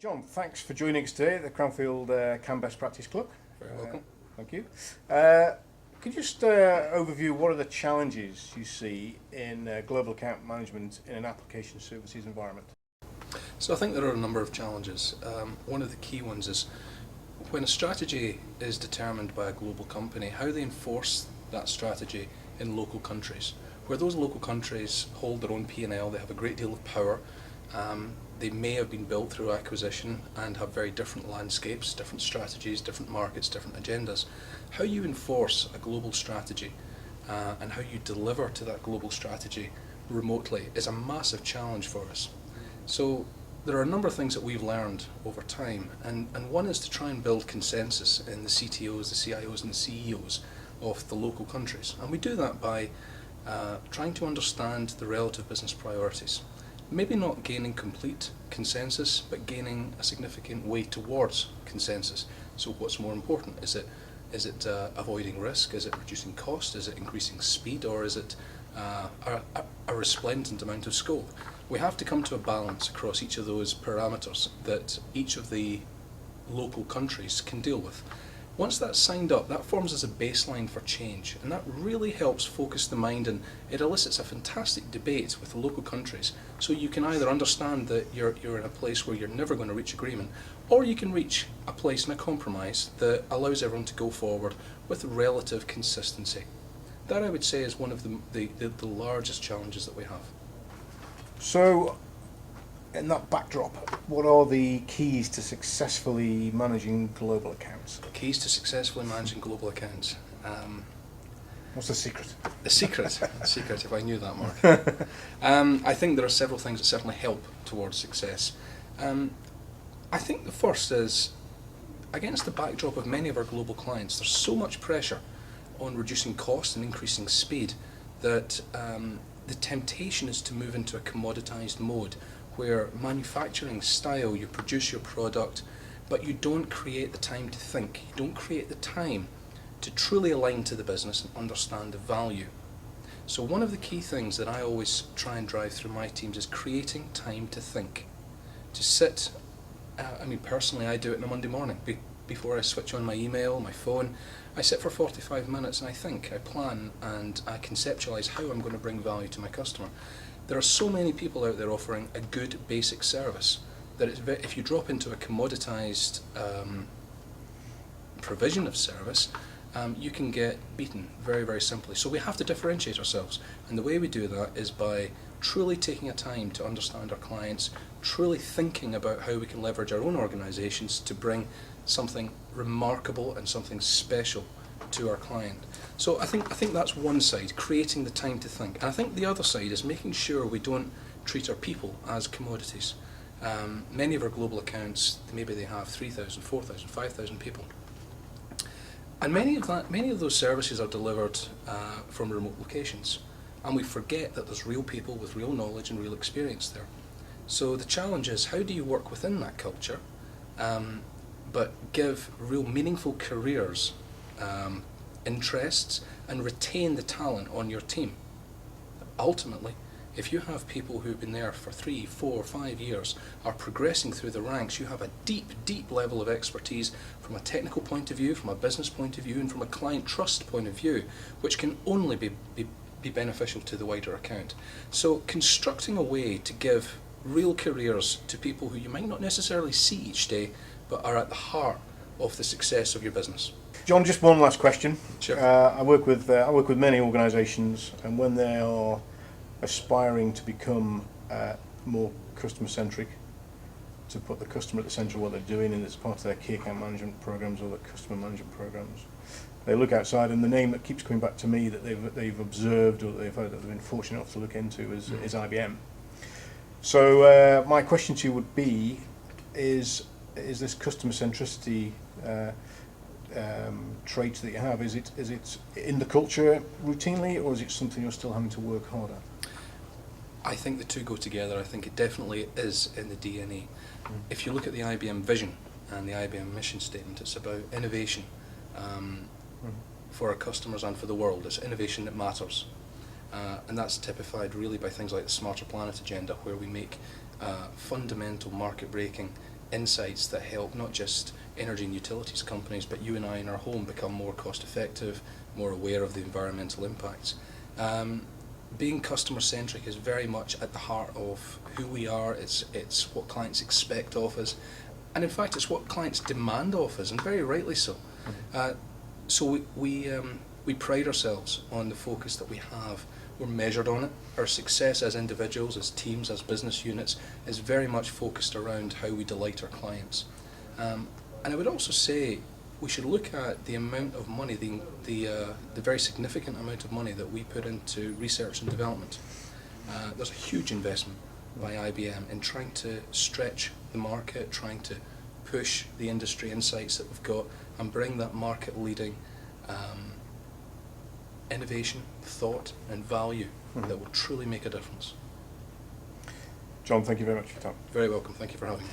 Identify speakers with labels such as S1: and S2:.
S1: John, thanks for joining us today at the Cranfield KAM Best Practice Club.
S2: Very welcome.
S1: Thank you. Could you just overview what are the challenges you see in global account management in an application services environment?
S2: So I think there are a number of challenges. One of the key ones is when a strategy is determined by a global company, how they enforce that strategy in local countries. Where those local countries hold their own P&L, they have a great deal of power. They may have been built through acquisition and have very different landscapes, different strategies, different markets, different agendas. How you enforce a global strategy and how you deliver to that global strategy remotely is a massive challenge for us. So there are a number of things that we've learned over time, and one is to try and build consensus in the CTOs, the CIOs and the CEOs of the local countries. And we do that by trying to understand the relative business priorities. Maybe not gaining complete consensus, but gaining a significant way towards consensus. So what's more important? Is it avoiding risk? Is it reducing cost? Is it increasing speed? Or is it a resplendent amount of scope? We have to come to a balance across each of those parameters that each of the local countries can deal with. Once that's signed up, that forms as a baseline for change, and that really helps focus the mind, and it elicits a fantastic debate with the local countries. So you can either understand that you're in a place where you're never going to reach agreement, or you can reach a place in a compromise that allows everyone to go forward with relative consistency. That, I would say, is one of the largest challenges that we have.
S1: So, in that backdrop, what are the keys to successfully managing global accounts?
S2: Keys to successfully managing global accounts.
S1: What's the secret?
S2: The secret, if I knew that, Mark. I think there are several things that certainly help towards success. I think the first is, against the backdrop of many of our global clients, there's so much pressure on reducing cost and increasing speed that the temptation is to move into a commoditized mode where manufacturing style, you produce your product, but you don't create the time to think. You don't create the time to truly align to the business and understand the value. So one of the key things that I always try and drive through my teams is creating time to think. To sit, personally I do it on a Monday morning. Before I switch on my email, my phone, I sit for 45 minutes and I think, I plan, and I conceptualize how I'm going to bring value to my customer. There are so many people out there offering a good basic service that if you drop into a commoditized provision of service, you can get beaten very, very simply. So we have to differentiate ourselves, and the way we do that is by truly taking a time to understand our clients, truly thinking about how we can leverage our own organizations to bring something remarkable and something special to our client. So I think that's one side, creating the time to think. And I think the other side is making sure we don't treat our people as commodities. Many of our global accounts, maybe they have 3,000, 4,000, 5,000 people. And many of those services are delivered from remote locations. And we forget that there's real people with real knowledge and real experience there. So the challenge is, how do you work within that culture, but give real meaningful careers, interests, and retain the talent on your team? Ultimately, if you have people who've been there for 3, 4, 5 years, are progressing through the ranks, you have a deep, deep level of expertise from a technical point of view, from a business point of view, and from a client trust point of view, which can only be beneficial to the wider account. So constructing a way to give real careers to people who you might not necessarily see each day, but are at the heart of the success of your business.
S1: John, just one last question.
S2: Sure.
S1: I work with many organisations, and when they are aspiring to become more customer-centric, to put the customer at the centre of what they're doing, and it's part of their key account management programs or their customer management programs, they look outside, and the name that keeps coming back to me that they've observed or that they've been fortunate enough to look into is IBM. So my question to you would be, is this customer centricity trait that you have, is it in the culture routinely, or is it something you're still having to work hard at?
S2: I think the two go together. I think it definitely is in the DNA. If you look at the IBM vision and the IBM mission statement, it's about innovation for our customers and for the world. It's innovation that matters. And that's typified really by things like the Smarter Planet agenda, where we make fundamental market-breaking insights that help not just energy and utilities companies, but you and I in our home become more cost effective, more aware of the environmental impacts. Being customer centric is very much at the heart of who we are. It's what clients expect of us, and in fact it's what clients demand of us, and very rightly so. So we pride ourselves on the focus that we have. We're measured on it. Our success as individuals, as teams, as business units is very much focused around how we delight our clients. And I would also say we should look at the amount of money, the very significant amount of money that we put into research and development. There's a huge investment by IBM in trying to stretch the market, trying to push the industry insights that we've got and bring that market leading innovation, thought and value that will truly make a difference.
S1: John, thank you very much for your time.
S2: Very welcome. Thank you for having me.